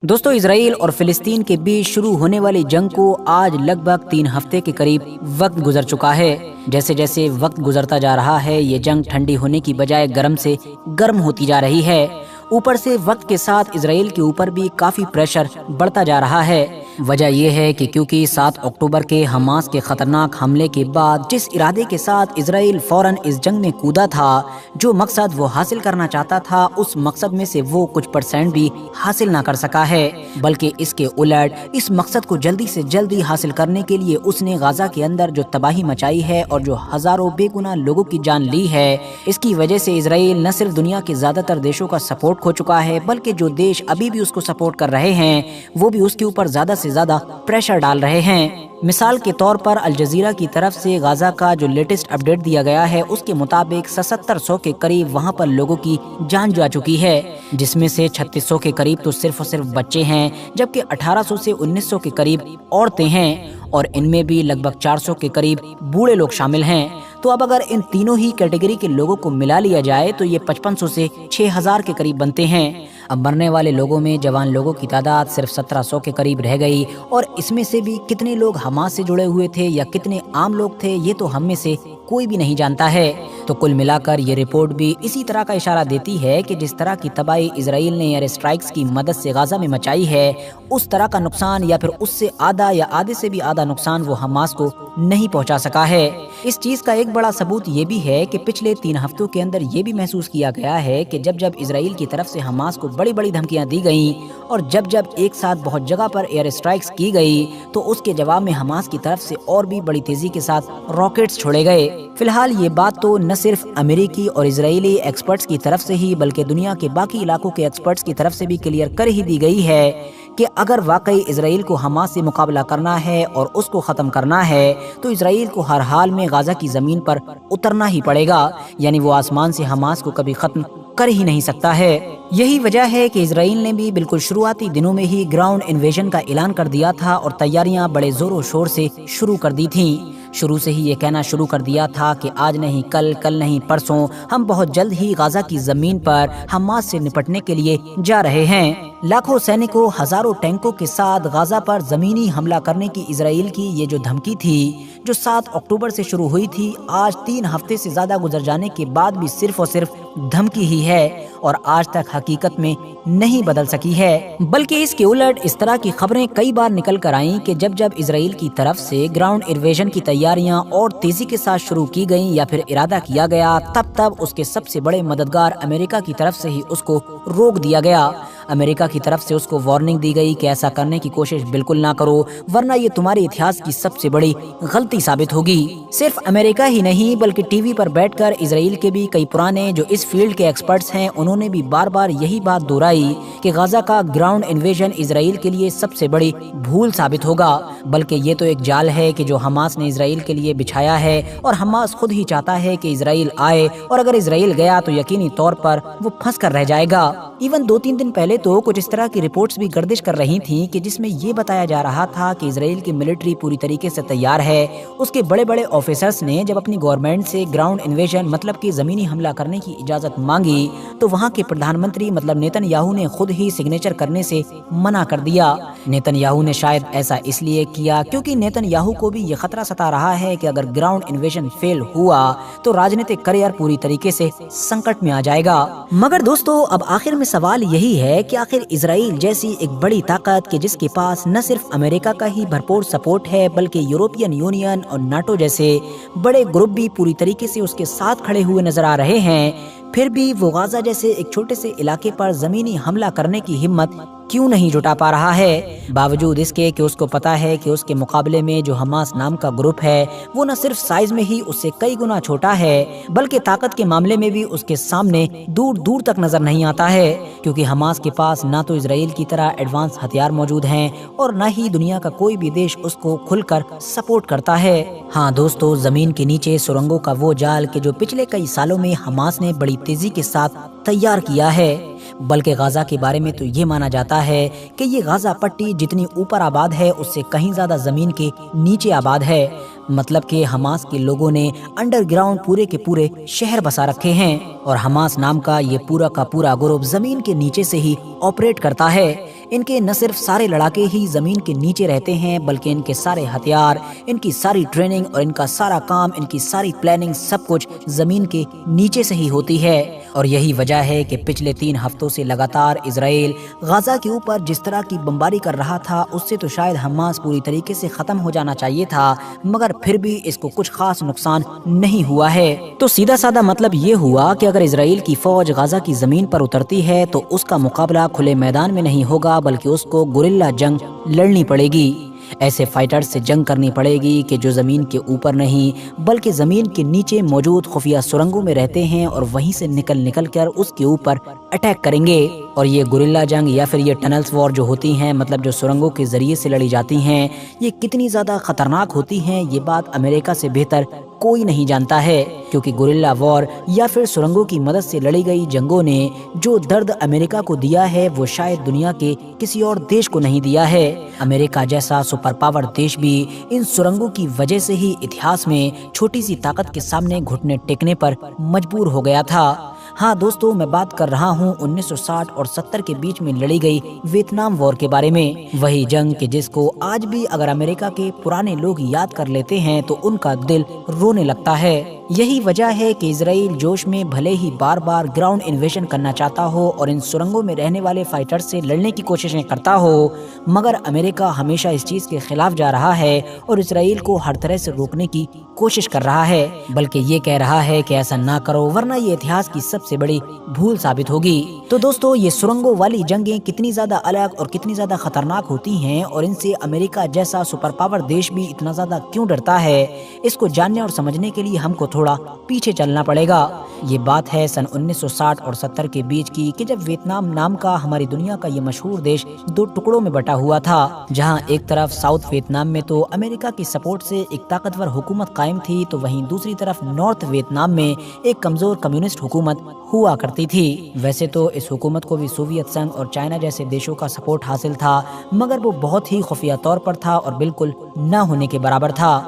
दोस्तों, इसराइल और फिलिस्तीन के बीच शुरू होने वाली जंग को आज लगभग 3 हफ्ते के करीब वक्त गुजर चुका है। जैसे जैसे वक्त गुजरता जा रहा है, ये जंग ठंडी होने की बजाय गर्म से गर्म होती जा रही है। ऊपर से वक्त के साथ इसराइल के ऊपर भी काफी प्रेशर बढ़ता जा रहा है। वजह यह है कि क्योंकि 7 अक्टूबर के हमास के खतरनाक हमले के बाद जिस इरादे के साथ इसराइल फौरन इस जंग में कूदा था, जो मकसद वो हासिल करना चाहता था, उस मकसद में से वो कुछ % भी हासिल ना कर सका है, बल्कि इसके उलट इस मकसद को जल्दी से जल्दी हासिल करने के लिए उसने गाजा के अंदर जो तबाही मचाई है और जो हजारों बेगुनाह लोगों की जान ली है, इसकी वजह से इसराइल न सिर्फ दुनिया के ज्यादातर देशों का सपोर्ट खो चुका है, बल्कि जो देश अभी भी उसको सपोर्ट कर रहे हैं वो भी उसके ऊपर ज्यादा से ज्यादा प्रेशर डाल रहे हैं। मिसाल के तौर पर अल जजीरा की तरफ से गाजा का जो लेटेस्ट अपडेट दिया गया है, उसके मुताबिक 7700 के करीब वहां पर लोगों की जान जा चुकी है, जिसमें से 3600 के करीब तो सिर्फ और सिर्फ बच्चे हैं, जबकि 1800 से 1900 के करीब औरतें हैं और इनमें भी लगभग 400 के करीब बूढ़े लोग शामिल हैं। तो अब अगर इन तीनों ही कैटेगरी के लोगों को मिला लिया जाए तो ये 5500 से 6000 के करीब बनते हैं। अब मरने वाले लोगों में जवान लोगों की तादाद सिर्फ 1700 के करीब रह गई, और इसमें से भी कितने लोग हमास से जुड़े हुए थे या कितने आम लोग थे, ये तो हम में से कोई भी नहीं जानता है। तो कुल मिलाकर ये रिपोर्ट भी इसी तरह का इशारा देती है कि जिस तरह की तबाही इसराइल ने एयर स्ट्राइक्स की मदद से गाजा में मचाई है, उस तरह का नुकसान या फिर उससे आधा या आधे से भी आधा नुकसान वो हमास को नहीं पहुंचा सका है। इस चीज का एक बड़ा सबूत ये भी है कि पिछले 3 हफ्तों के अंदर ये भी महसूस किया गया है कि जब जब इसराइल की तरफ से हमास को बड़ी बड़ी धमकियां दी गई और जब जब एक साथ बहुत जगह पर एयर स्ट्राइक्स की गई, तो उसके जवाब में हमास की तरफ से और भी बड़ी तेजी के साथ रॉकेट्स छोड़े गए। फिलहाल ये बात तो न सिर्फ अमेरिकी और इजरायली एक्सपर्ट्स की तरफ से ही, बल्कि दुनिया के बाकी इलाकों के एक्सपर्ट्स की तरफ से भी क्लियर कर ही दी गई है कि अगर वाकई इसराइल को हमास से मुकाबला करना है और उसको खत्म करना है, तो इसराइल को हर हाल में गाजा की जमीन पर उतरना ही पड़ेगा, यानी वो आसमान से हमास को कभी खत्म कर ही नहीं सकता है। यही वजह है कि इसराइल ने भी बिल्कुल शुरुआती दिनों में ही ग्राउंड इन्वेजन का ऐलान कर दिया था और तैयारियां बड़े जोरों शोर से शुरू कर दी थीं। शुरू से ही ये कहना शुरू कर दिया था कि आज नहीं कल, कल नहीं परसों, हम बहुत जल्द ही गाजा की जमीन पर हमास से निपटने के लिए जा रहे हैं। लाखों सैनिकों, हजारों टैंकों के साथ गाजा पर जमीनी हमला करने की इसराइल की ये जो धमकी थी, जो 7 अक्टूबर से शुरू हुई थी, आज 3 हफ्ते से ज्यादा गुजर जाने के बाद भी सिर्फ और सिर्फ धमकी ही है और आज तक हकीकत में नहीं बदल सकी है। बल्कि इसके उलट इस तरह की खबरें कई बार निकल कर आईं कि जब जब इसराइल की तरफ से ग्राउंड इन्वेजन की तैयारियां और तेजी के साथ शुरू की गईं या फिर इरादा किया गया, तब तब उसके सबसे बड़े मददगार अमेरिका की तरफ से ही उसको रोक दिया गया। अमेरिका की तरफ से उसको वार्निंग दी गई कि ऐसा करने की कोशिश बिल्कुल ना करो, वरना ये तुम्हारे इतिहास की सबसे बड़ी गलती साबित होगी। सिर्फ अमेरिका ही नहीं, बल्कि टीवी पर बैठकर इसराइल के भी कई पुराने जो इस फील्ड के एक्सपर्ट्स हैं, उन्होंने भी बार बार यही बात दोहराई कि गाजा का ग्राउंड इन्वेजन इसराइल के लिए सबसे बड़ी भूल साबित होगा, बल्कि ये तो एक जाल है कि जो हमास ने इसराइल के लिए बिछाया है और हमास खुद ही चाहता है कि इसराइल आए, और अगर इसराइल गया तो यकीनी तौर पर वो फंस कर रह जाएगा। इवन 2-3 दिन पहले तो कुछ इस तरह की रिपोर्ट्स भी गर्दिश कर रही थीं कि जिसमें ये बताया जा रहा था कि इसराइल की मिलिट्री पूरी तरीके से तैयार है। उसके बड़े बड़े ऑफिसर्स ने जब अपनी गवर्नमेंट से ग्राउंड इन्वेजन मतलब कि जमीनी हमला करने की इजाजत मांगी, तो वहाँ के प्रधानमंत्री मतलब नेतन्याहू ने खुद ही सिग्नेचर करने से मना कर दिया। नेतन्याहू ने शायद ऐसा इसलिए किया क्योंकि नेतन्याहू को भी ये खतरा सता रहा है कि अगर ग्राउंड इन्वेजन फेल हुआ तो राजनीतिक करियर पूरी तरीके से संकट में आ जाएगा। मगर दोस्तों, अब आखिर में सवाल यही है कि आखिर इसराइल जैसी एक बड़ी ताकत कि जिसके पास न सिर्फ अमेरिका का ही भरपूर सपोर्ट है, बल्कि यूरोपियन यूनियन और नाटो जैसे बड़े ग्रुप भी पूरी तरीके से उसके साथ खड़े हुए नजर आ रहे हैं, फिर भी वो गाजा जैसे एक छोटे से इलाके पर जमीनी हमला करने की हिम्मत क्यों नहीं जुटा पा रहा है, बावजूद इसके कि उसको पता है कि उसके मुकाबले में जो हमास नाम का ग्रुप है वो न सिर्फ साइज में ही उससे कई गुना छोटा है, बल्कि ताकत के मामले में भी उसके सामने दूर दूर तक नजर नहीं आता है, क्योंकि हमास के पास ना तो इसराइल की तरह एडवांस हथियार मौजूद हैं और न ही दुनिया का कोई भी देश उसको खुलकर सपोर्ट करता है। हाँ दोस्तों, जमीन के नीचे सुरंगों का वो जाल कि जो पिछले कई सालों में हमास ने बड़ी तेजी के साथ तैयार किया है, बल्कि गाजा के बारे में तो ये माना जाता है कि ये गाजा पट्टी जितनी ऊपर आबाद है उससे कहीं ज्यादा जमीन के नीचे आबाद है। मतलब कि हमास के लोगों ने अंडरग्राउंड पूरे के पूरे शहर बसा रखे हैं और हमास नाम का ये पूरा का पूरा ग्रुप जमीन के नीचे से ही ऑपरेट करता है। ان کے نہ صرف سارے لڑاکے ہی زمین کے نیچے رہتے ہیں بلکہ ان کے سارے ہتھیار، ان کی ساری ٹریننگ اور ان کا سارا کام، ان کی ساری پلاننگ سب کچھ زمین کے نیچے سے ہی ہوتی ہے۔ اور یہی وجہ ہے کہ پچھلے 3 ہفتوں سے لگاتار اسرائیل غزہ کے اوپر جس طرح کی بمباری کر رہا تھا اس سے تو شاید حماس پوری طریقے سے ختم ہو جانا چاہیے تھا، مگر پھر بھی اس کو کچھ خاص نقصان نہیں ہوا ہے۔ تو سیدھا سادہ مطلب یہ ہوا کہ اگر اسرائیل کی فوج غزہ کی زمین پر اترتی ہے تو اس کا مقابلہ کھلے میدان میں نہیں ہوگا بلکہ اس کو گوریلا جنگ لڑنی پڑے گی۔ ایسے فائٹرز سے جنگ کرنی پڑے گی کہ جو زمین کے اوپر نہیں بلکہ زمین کے نیچے موجود خفیہ سرنگوں میں رہتے ہیں اور وہیں سے نکل کر اس کے اوپر اٹیک کریں گے۔ اور یہ گوریلا جنگ یا پھر یہ ٹنلز وار جو ہوتی ہیں، مطلب جو سرنگوں کے ذریعے سے لڑی جاتی ہیں، یہ کتنی زیادہ خطرناک ہوتی ہیں یہ بات امریکہ سے بہتر کوئی نہیں جانتا ہے، کیونکہ گوریلا وار یا پھر سرنگوں کی مدد سے لڑی گئی جنگوں نے جو درد امریکہ کو دیا ہے وہ شاید دنیا کے کسی اور دیش کو نہیں دیا ہے۔ امریکہ جیسا سپر پاور دیش بھی ان سرنگوں کی وجہ سے ہی اتہاس میں چھوٹی سی طاقت کے سامنے گھٹنے ٹیکنے پر مجبور ہو گیا تھا۔ ہاں دوستو، میں بات کر رہا ہوں 1960 اور 70 کے بیچ میں لڑی گئی ویتنام وار کے بارے میں، وہی جنگ کہ جس کو آج بھی اگر امریکہ کے پرانے لوگ یاد کر لیتے ہیں تو ان کا دل رونے لگتا ہے۔ یہی وجہ ہے کہ اسرائیل جوش میں بھلے ہی بار بار گراؤنڈ انویژن کرنا چاہتا ہو اور ان سرنگوں میں رہنے والے فائٹر سے لڑنے کی کوششیں کرتا ہو، مگر امریکہ ہمیشہ اس چیز کے خلاف جا رہا ہے اور اسرائیل کو ہر طرح سے روکنے کی کوشش کر رہا ہے، بلکہ یہ کہہ رہا ہے کہ ایسا نہ کرو ورنہ یہ اتہاس کی سب سے بڑی بھول ثابت ہوگی۔ تو دوستو، یہ سرنگوں والی جنگیں کتنی زیادہ الگ اور کتنی زیادہ خطرناک ہوتی ہیں اور ان سے امریکہ جیسا سپر پاور دیش بھی اتنا زیادہ کیوں ڈرتا ہے، اس کو جاننے اور سمجھنے کے لیے ہم کو تھوڑا پیچھے چلنا پڑے گا۔ یہ بات ہے سن 1960 اور 70 کے بیچ کی کہ جب ویتنام نام کا ہماری دنیا کا یہ مشہور دیش 2 ٹکڑوں میں بٹا ہوا تھا، جہاں ایک طرف ساؤتھ ویتنام میں تو امریکہ کی سپورٹ سے ایک طاقتور حکومت قائم تھی تو وہیں دوسری طرف نارتھ ویتنام میں ایک کمزور کمیونسٹ حکومت ہوا کرتی تھی۔ ویسے تو اس حکومت کو بھی سوویت سنگھ اور چائنا جیسے دیشوں کا سپورٹ حاصل تھا، مگر وہ بہت ہی خفیہ طور پر تھا اور بالکل نہ ہونے کے برابر تھا۔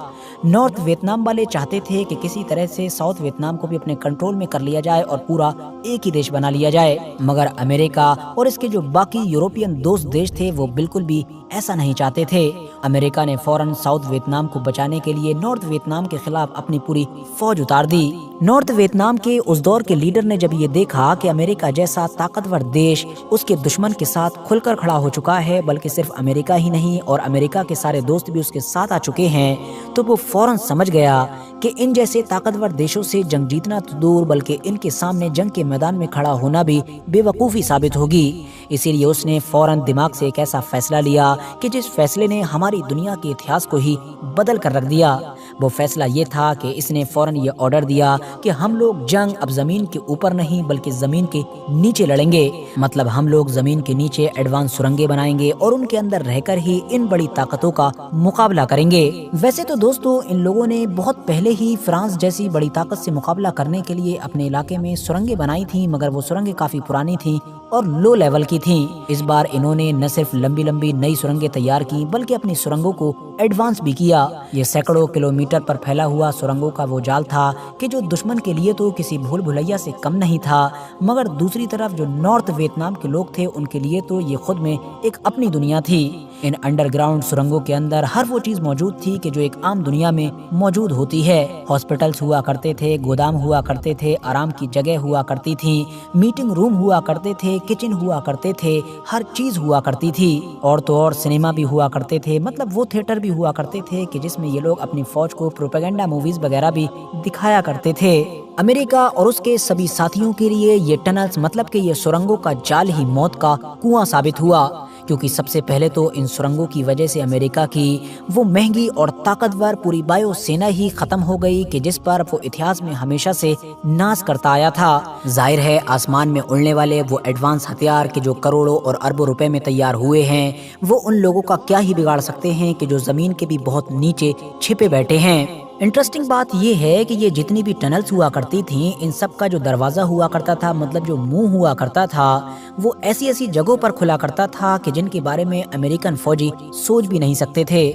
نارتھ ویتنام والے چاہتے تھے کہ کسی طرح سے ساؤتھ ویتنام کو بھی اپنے کنٹرول میں کر لیا جائے اور پورا ایک ہی دیش بنا لیا جائے، مگر امریکہ اور اس کے جو باقی یورپین دوست دیش تھے وہ بالکل بھی ایسا نہیں چاہتے تھے۔ امریکہ نے فوراً ساؤتھ ویتنام کو بچانے کے لیے نارتھ ویتنام کے خلاف اپنی پوری فوج اتار دی۔ نارتھ ویتنام کے اس دور کے لیڈر نے جب یہ دیکھا کہ امریکہ جیسا طاقتور دیش اس کے دشمن کے ساتھ کھل کر کھڑا ہو چکا ہے، بلکہ صرف امریکہ ہی نہیں اور امریکہ کے سارے دوست بھی اس کے ساتھ آ چکے ہیں، تو وہ فوراً سمجھ گیا کہ ان جیسے طاقتور دیشوں سے جنگ جیتنا تو دور بلکہ ان کے سامنے جنگ کے میدان میں کھڑا ہونا بھی بے وقوفی ثابت ہوگی۔ اسی لیے اس نے فوراً دماغ سے ایک ایسا فیصلہ لیا کہ جس فیصلے نے ہماری دنیا کے اتہاس کو ہی بدل کر رکھ دیا۔ وہ فیصلہ یہ تھا کہ اس نے فوراً یہ آرڈر دیا کہ ہم لوگ جنگ اب زمین کے اوپر نہیں بلکہ زمین کے نیچے لڑیں گے، مطلب ہم لوگ زمین کے نیچے ایڈوانس سرنگیں بنائیں گے اور ان کے اندر رہ کر ہی ان بڑی طاقتوں کا مقابلہ کریں گے۔ ویسے تو دوستو، ان لوگوں نے بہت پہلے ہی فرانس جیسی بڑی طاقت سے مقابلہ کرنے کے لیے اپنے علاقے میں سرنگیں بنائی تھیں، مگر وہ سرنگیں کافی پرانی تھیں اور لو لیول کی تھیں۔ اس بار انہوں نے نہ صرف لمبی لمبی نئی سرنگیں تیار کی بلکہ اپنی سرنگوں کو ایڈوانس بھی کیا۔ یہ سینکڑوں کلومیٹر پر پھیلا ہوا سرنگوں کا وہ جال تھا کہ جو دشمن کے لیے تو کسی بھول بھلیا سے کم نہیں تھا، مگر دوسری طرف جو نارتھ ویتنام کے لوگ تھے ان کے لیے تو یہ خود میں ایک اپنی دنیا تھی۔ ان انڈر گراؤنڈ سرنگوں کے اندر ہر وہ چیز موجود تھی کہ جو ایک عام دنیا میں موجود ہوتی ہے۔ ہاسپٹلز ہوا کرتے تھے، گودام ہوا کرتے تھے، آرام کی جگہ ہوا کرتی تھی، میٹنگ روم ہوا کرتے تھے، کچن ہوا کرتے تھے، ہر چیز ہوا کرتی تھی، اور تو اور سنیما بھی ہوا کرتے تھے، مطلب وہ تھیٹر بھی ہوا کرتے تھے کہ جس میں یہ لوگ اپنی فوج کو پروپیگنڈا موویز وغیرہ بھی دکھایا کرتے تھے۔ امریکہ اور اس کے سبھی ساتھیوں کے لیے یہ ٹنلز مطلب کہ یہ سرنگوں کا جال ہی موت کا کنواں ثابت ہوا، کیونکہ سب سے پہلے تو ان سرنگوں کی وجہ سے امریکہ کی وہ مہنگی اور طاقتور پوری بایو سینا ہی ختم ہو گئی کہ جس پر وہ اتہاس میں ہمیشہ سے ناز کرتا آیا تھا۔ ظاہر ہے آسمان میں اڑنے والے وہ ایڈوانس ہتھیار کہ جو کروڑوں اور اربوں روپے میں تیار ہوئے ہیں وہ ان لوگوں کا کیا ہی بگاڑ سکتے ہیں کہ جو زمین کے بھی بہت نیچے چھپے بیٹھے ہیں۔ इंटरेस्टिंग बात ये है कि ये जितनी भी टनल्स हुआ करती थीं, इन सब का जो दरवाज़ा हुआ करता था, मतलब जो मुंह हुआ करता था, वो ऐसी ऐसी जगहों पर खुला करता था कि जिनके बारे में अमेरिकन फौजी सोच भी नहीं सकते थे।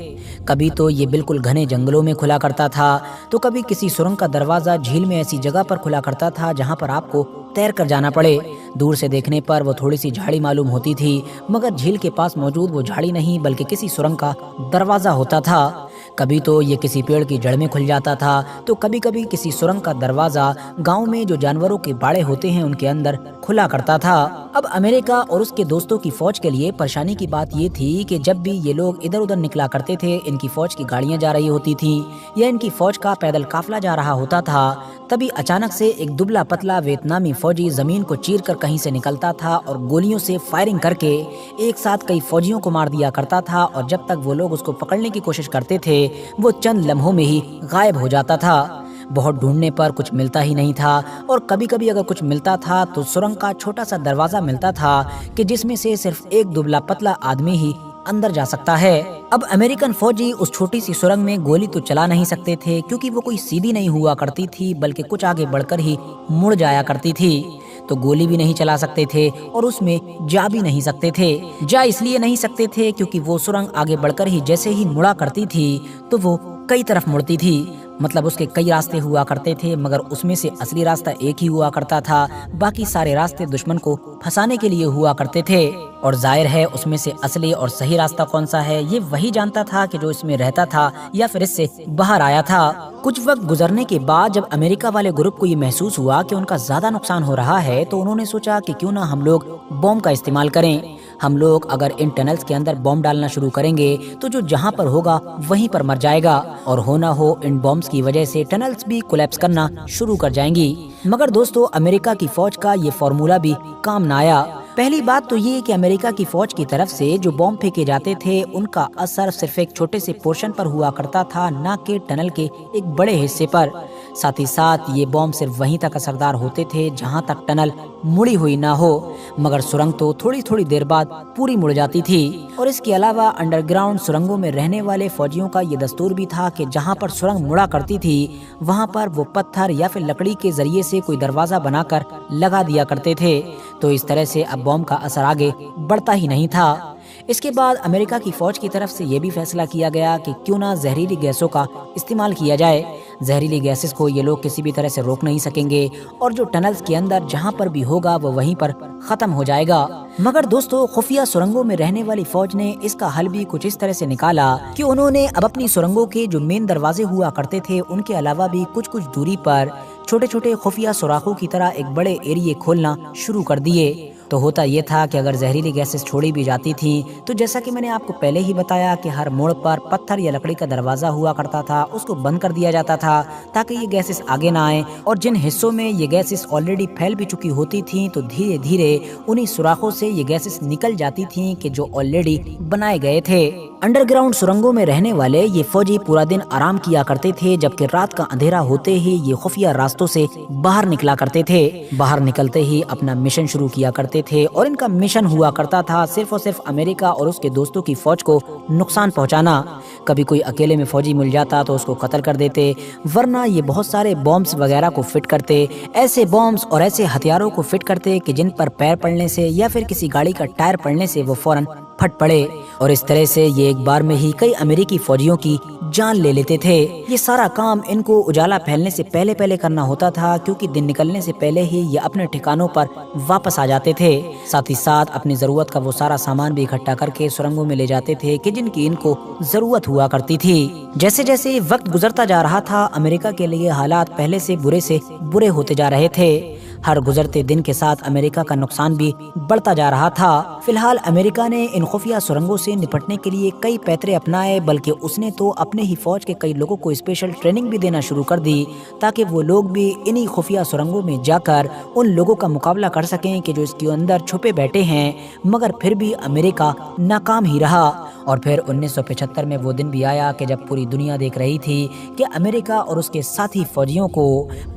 कभी तो ये बिल्कुल घने जंगलों में खुला करता था, तो कभी किसी सुरंग का दरवाज़ा झील में ऐसी जगह पर खुला करता था जहाँ पर आपको तैर कर जाना पड़े। दूर से देखने पर वो थोड़ी सी झाड़ी मालूम होती थी, मगर झील के पास मौजूद वो झाड़ी नहीं बल्कि किसी सुरंग का दरवाज़ा होता था। कभी तो ये किसी पेड़ की जड़ में खुल जाता था, तो कभी कभी किसी सुरंग का दरवाज़ा गांव में जो जानवरों के बाड़े होते हैं उनके अंदर खुला करता था। अब अमेरिका और उसके दोस्तों की फौज के लिए परेशानी की बात ये थी कि जब भी ये लोग इधर उधर निकला करते थे, इनकी फौज की गाड़ियां जा रही होती थीं या इनकी फौज का पैदल काफिला जा रहा होता था, तभी अचानक से एक दुबला पतला वियतनामी फौजी जमीन को चीर कर कहीं से निकलता था और गोलियों से फायरिंग करके एक साथ कई फौजियों को मार दिया करता था। और जब तक वो लोग उसको पकड़ने की कोशिश करते थे, वो चंद लम्हों में ही गायब हो जाता था। बहुत ढूंढने पर कुछ मिलता ही नहीं था, और कभी कभी अगर कुछ मिलता था तो सुरंग का छोटा सा दरवाजा मिलता था कि जिसमें से सिर्फ एक दुबला पतला आदमी ही अंदर जा सकता है। अब अमेरिकन फौजी उस छोटी सी सुरंग में गोली तो चला नहीं सकते थे, क्योंकि वो कोई सीधी नहीं हुआ करती थी बल्कि कुछ आगे बढ़कर ही मुड़ जाया करती थी। तो गोली भी नहीं चला सकते थे और उसमें जा भी नहीं सकते थे। जा इसलिए नहीं सकते थे क्योंकि वो सुरंग आगे बढ़कर ही जैसे ही मुड़ा करती थी तो वो कई तरफ मुड़ती थी। मतलब उसके कई रास्ते हुआ करते थे, मगर उसमें से असली रास्ता एक ही हुआ करता था। बाकी सारे रास्ते दुश्मन को फंसाने के लिए हुआ करते थे। और जाहिर है उसमें से असली और सही रास्ता कौन सा है ये वही जानता था कि जो इसमें रहता था या फिर इससे बाहर आया था। कुछ वक्त गुजरने के बाद जब अमेरिका वाले ग्रुप को ये महसूस हुआ कि उनका ज्यादा नुकसान हो रहा है, तो उन्होंने सोचा कि क्यों ना हम लोग बॉम्ब का इस्तेमाल करें। हम लोग अगर इन टनल्स के अंदर बॉम्ब डालना शुरू करेंगे तो जो जहां पर होगा वहीं पर मर जाएगा, और हो ना हो इन बॉम्ब्स की वजह से टनल्स भी कोलैप्स करना शुरू कर जाएंगी। मगर दोस्तों, अमेरिका की फौज का ये फॉर्मूला भी काम न आया। पहली बात तो ये कि अमेरिका की फौज की तरफ से जो बॉम्ब फेंके जाते थे उनका असर सिर्फ एक छोटे से पोर्शन पर हुआ करता था, ना कि टनल के एक बड़े हिस्से पर। साथ ही साथ ये बॉम्ब सिर्फ वहीं तक असरदार होते थे जहां तक टनल मुड़ी हुई ना हो, मगर सुरंग तो थोड़ी थोड़ी देर बाद पूरी मुड़ जाती थी। और इसके अलावा अंडरग्राउंड सुरंगों में रहने वाले फौजियों का ये दस्तूर भी था कि जहां पर सुरंग मुड़ा करती थी वहां पर वो पत्थर या फिर लकड़ी के जरिए से कोई दरवाजा बनाकर लगा दिया करते थे। तो इस तरह से अब बॉम्ब का असर आगे बढ़ता ही नहीं था। इसके बाद अमेरिका की फौज की तरफ से ये भी फैसला किया गया कि क्यों ना जहरीली गैसों का इस्तेमाल किया जाए। जहरीली गैसेस को ये लोग किसी भी तरह से रोक नहीं सकेंगे, और जो टनल्स के अंदर जहां पर भी होगा वो वहीं पर खत्म हो जाएगा। मगर दोस्तों, खुफिया सुरंगों में रहने वाली फौज ने इसका हल भी कुछ इस तरह से निकाला कि उन्होंने अब अपनी सुरंगों के जो मेन दरवाजे हुआ करते थे उनके अलावा भी कुछ कुछ दूरी पर छोटे छोटे खुफिया सुराखों की तरह एक बड़े एरिए खोलना शुरू कर दिए। तो होता ये था कि अगर जहरीली गैसेस छोड़ी भी जाती थी तो जैसा कि मैंने आपको पहले ही बताया कि हर मोड़ पर पत्थर या लकड़ी का दरवाजा हुआ करता था, उसको बंद कर दिया जाता था ताकि ये गैसेस आगे ना आए। और जिन हिस्सों में ये गैसेस ऑलरेडी फैल भी चुकी होती थी तो धीरे धीरे उन्हीं सुराखों से ये गैसेस निकल जाती थी कि जो ऑलरेडी बनाए गए थे। अंडरग्राउंड सुरंगों में रहने वाले ये फौजी पूरा दिन आराम किया करते थे, जबकि रात का अंधेरा होते ही ये खुफिया रास्तों से बाहर निकला करते थे। बाहर निकलते ही अपना मिशन शुरू किया करते थे, और इनका मिशन हुआ करता था सिर्फ और सिर्फ अमेरिका और उसके दोस्तों की फौज को नुकसान पहुंचाना। कभी कोई अकेले में फौजी मिल जाता तो उसको कत्ल कर देते, वरना ये बहुत सारे बॉम्ब्स वगैरह को फिट करते। ऐसे बॉम्ब्स और ऐसे हथियारों को फिट करते कि जिन पर पैर पड़ने से या फिर किसी गाड़ी का टायर पड़ने से वो फौरन फट पड़े। और इस तरह से ये एक बार में ही कई अमेरिकी फौजियों की जान ले लेते थे। ये सारा काम इनको उजाला फैलने से पहले पहले करना होता था, क्योंकि दिन निकलने से पहले ही ये अपने ठिकानों पर वापस आ जाते थे। साथ ही साथ अपनी जरूरत का वो सारा सामान भी इकट्ठा करके सुरंगों में ले जाते थे कि जिनकी इनको जरूरत हुआ करती थी। जैसे जैसे वक्त गुजरता जा रहा था, अमेरिका के लिए हालात पहले से बुरे होते जा रहे थे। हर गुजरते दिन के साथ अमेरिका का नुकसान भी बढ़ता जा रहा था। फिलहाल अमेरिका ने इन खुफिया सुरंगों से निपटने के लिए कई पैतरे अपनाए, बल्कि उसने तो अपने ही फौज के कई लोगों को स्पेशल ट्रेनिंग भी देना शुरू कर दी ताकि वो लोग भी इन्हीं खुफिया सुरंगों में जाकर उन लोगों का मुकाबला कर सकें कि जो इसके अंदर छुपे बैठे हैं। मगर फिर भी अमेरिका नाकाम ही रहा। और फिर 1975 में वो दिन भी आया कि जब पूरी दुनिया देख रही थी कि अमेरिका और उसके साथी फौजियों को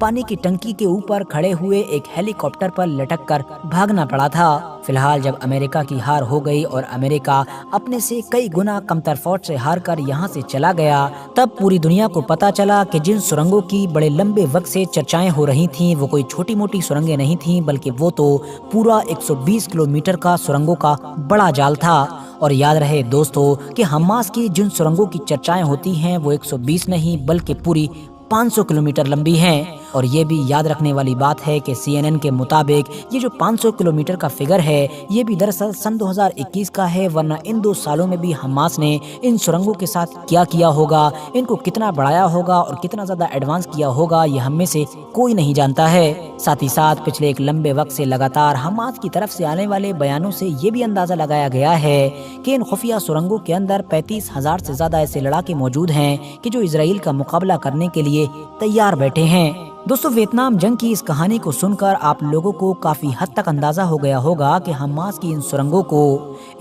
पानी की टंकी के ऊपर खड़े हुए एक हेलीकॉप्टर पर लटक कर भागना पड़ा था। फिलहाल जब अमेरिका की हार हो गई और अमेरिका अपने से कई गुना कमतर फौज से हार कर यहाँ से चला गया, तब पूरी दुनिया को पता चला कि जिन सुरंगों की बड़े लंबे वक्त से चर्चाएं हो रही थीं वो कोई छोटी मोटी सुरंगें नहीं थीं, बल्कि वो तो पूरा 120 किलोमीटर का सुरंगों का बड़ा जाल था। और याद रहे दोस्तों कि हमास की जिन सुरंगों की चर्चाएं होती हैं वो 120 नहीं बल्कि पूरी 500 किलोमीटर लंबी हैं। और ये भी याद रखने वाली बात है कि CNN के मुताबिक ये जो 500 किलोमीटर का फिगर है ये भी दरअसल सन 2021 का है, वरना इन 2 सालों में भी हमास ने इन सुरंगों के साथ क्या किया होगा, इनको कितना बढ़ाया होगा और कितना ज़्यादा एडवांस किया होगा, ये हम में से कोई नहीं जानता है। साथ ही साथ पिछले एक लंबे वक्त से लगातार हमास की तरफ से आने वाले बयानों से ये भी अंदाज़ा लगाया गया है कि इन खुफिया सुरंगों के अंदर 35,000 से ज़्यादा ऐसे लड़ाके मौजूद हैं कि जो इसराइल का मुकाबला करने के लिए तैयार बैठे हैं। दोस्तों, वियतनाम जंग की इस कहानी को सुनकर आप लोगों को काफी हद तक अंदाजा हो गया होगा कि हमास की इन सुरंगों को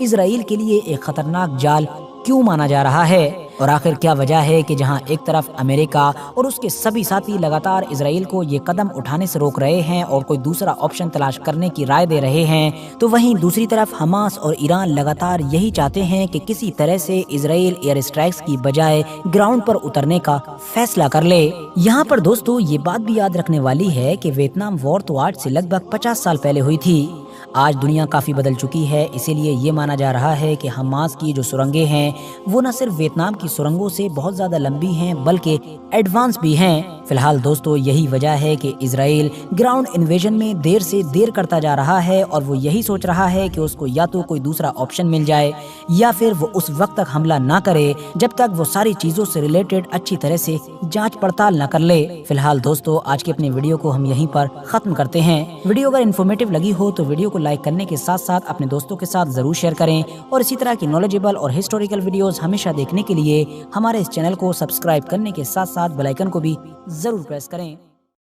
इसराइल के लिए एक खतरनाक जाल क्यों माना जा रहा है और आखिर क्या वजह है कि जहां एक तरफ अमेरिका और उसके सभी साथी लगातार इसराइल को ये कदम उठाने से रोक रहे हैं और कोई दूसरा ऑप्शन तलाश करने की राय दे रहे हैं, तो वहीं दूसरी तरफ हमास और ईरान लगातार यही चाहते हैं कि किसी तरह से इसराइल एयर स्ट्राइक्स की बजाय ग्राउंड पर उतरने का फैसला कर ले। यहाँ पर दोस्तों ये बात भी याद रखने वाली है कि वियतनाम वॉर तो आज से लगभग 50 साल पहले हुई थी। आज दुनिया काफ़ी बदल चुकी है, इसीलिए ये माना जा रहा है कि हमास की जो सुरंगें हैं वो न सिर्फ वियतनाम की सुरंगों से बहुत ज़्यादा लंबी हैं बल्कि एडवांस भी हैं। फिलहाल दोस्तों यही वजह है कि इसराइल ग्राउंड इन्वेजन में देर से देर करता जा रहा है और वो यही सोच रहा है कि उसको या तो कोई दूसरा ऑप्शन मिल जाए या फिर वो उस वक्त तक हमला ना करे जब तक वो सारी चीज़ों से रिलेटेड अच्छी तरह से जांच पड़ताल न कर ले। फिलहाल दोस्तों आज की अपनी वीडियो को हम यहीं पर ख़त्म करते हैं। वीडियो अगर इन्फॉर्मेटिव लगी हो तो वीडियो को लाइक करने के साथ साथ अपने दोस्तों के साथ ज़रूर शेयर करें और इसी तरह की नॉलेजेबल और हिस्टोरिकल वीडियोज़ हमेशा देखने के लिए हमारे इस चैनल को सब्सक्राइब करने के साथ साथ बेल आइकन को भी ज़रूर प्रेस करें।